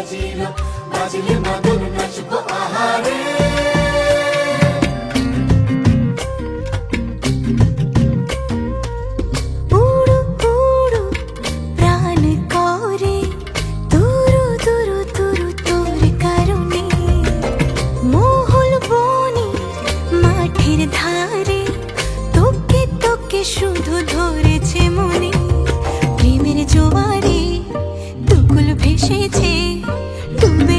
বাজিল বাজলে মাদল নাচবো আহারে ধারে তোকে তোকে শুধু ধরেছে মনে প্রেমের জোয়ারে দুকুল ভেসেছে ডুবে